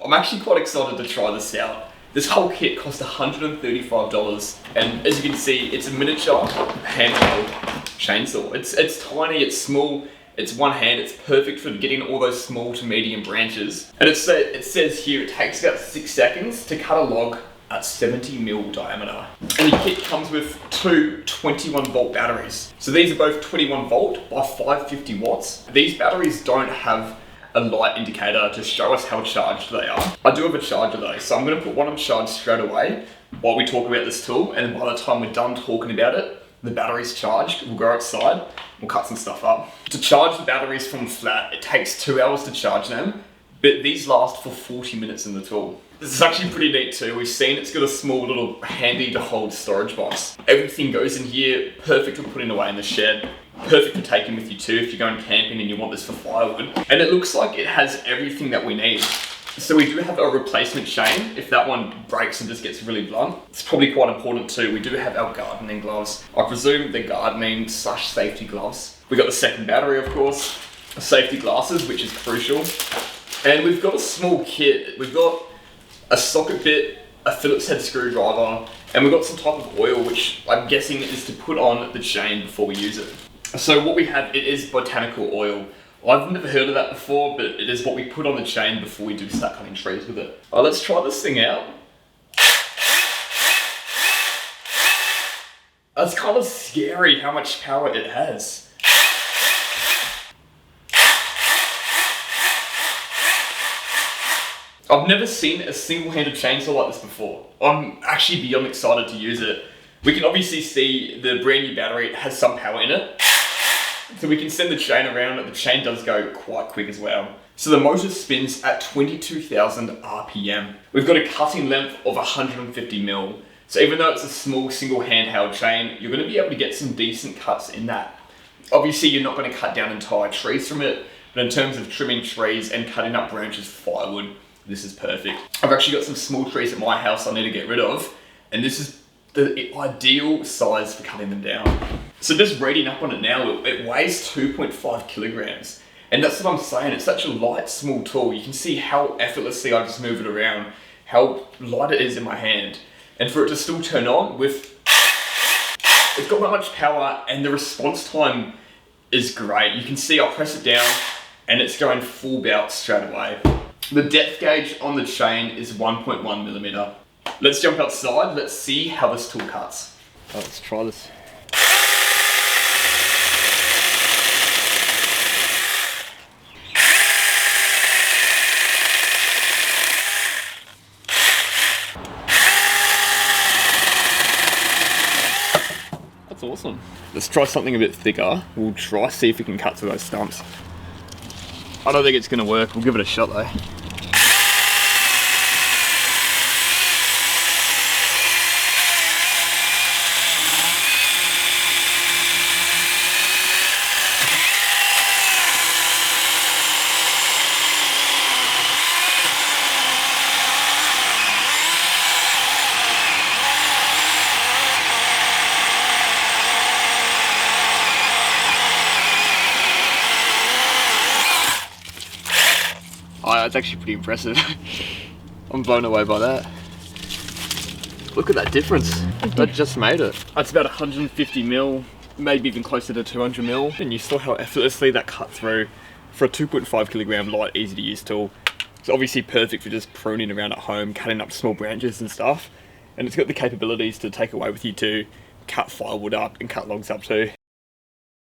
I'm actually quite excited to try this out. This whole kit cost $135, and as you can see, it's a miniature handheld chainsaw. It's tiny, it's small, it's one hand, it's perfect for getting all those small to medium branches. And it says here it takes about 6 seconds to cut a log at 70mm diameter. And the kit comes with two 21-volt batteries. So these are both 21-volt by 550 watts. These batteries don't have a light indicator to show us how charged they are. I do have a charger though, so I'm gonna put one on charge straight away while we talk about this tool, and then by the time we're done talking about it, the battery's charged, we'll go outside, we'll cut some stuff up. To charge the batteries from flat, it takes 2 hours to charge them, but these last for 40 minutes in the tool. This is actually pretty neat too. We've seen it's got a small little handy to hold storage box. Everything goes in here, perfect for putting away in the shed. Perfect for taking with you too if you're going camping and you want this for firewood. And it looks like it has everything that we need. So we do have a replacement chain if that one breaks and just gets really blunt. It's probably quite important too. We do have our gardening gloves. I presume they're gardening / safety gloves. We got the second battery, of course, safety glasses, which is crucial. And we've got a small kit. We've got a socket bit, a Phillips head screwdriver, and we've got some type of oil, which I'm guessing is to put on the chain before we use it. So what we have, it is botanical oil. I've never heard of that before, but it is what we put on the chain before we do start cutting trees with it. All right, let's try this thing out. That's kind of scary how much power it has. I've never seen a single-handed chainsaw like this before. I'm actually beyond excited to use it. We can obviously see the brand new battery has some power in it. So we can send the chain around, and the chain does go quite quick as well. So the motor spins at 22,000 RPM. We've got a cutting length of 150mm. So even though it's a small single handheld chain, you're going to be able to get some decent cuts in that. Obviously you're not going to cut down entire trees from it, but in terms of trimming trees and cutting up branches for firewood, this is perfect. I've actually got some small trees at my house I need to get rid of, and this is the ideal size for cutting them down. So just reading up on it now, it weighs 2.5 kilograms. And that's what I'm saying, it's such a light, small tool. You can see how effortlessly I just move it around, how light it is in my hand. And for it to still turn on with, it's got that much power, and the response time is great. You can see I press it down and it's going full belt straight away. The depth gauge on the chain is 1.1mm. Let's jump outside, let's see how this tool cuts. Oh, let's try this. That's awesome. Let's try something a bit thicker. We'll try see if we can cut to those stumps. I don't think it's gonna work, we'll give it a shot though. Oh, that's actually pretty impressive. I'm blown away by that. Look at that difference. That just made it. That's about 150mm, maybe even closer to 200mm. And you saw how effortlessly that cut through for a 2.5 kilogram light, easy to use tool. It's obviously perfect for just pruning around at home, cutting up small branches and stuff. And it's got the capabilities to take away with you to cut firewood up and cut logs up too.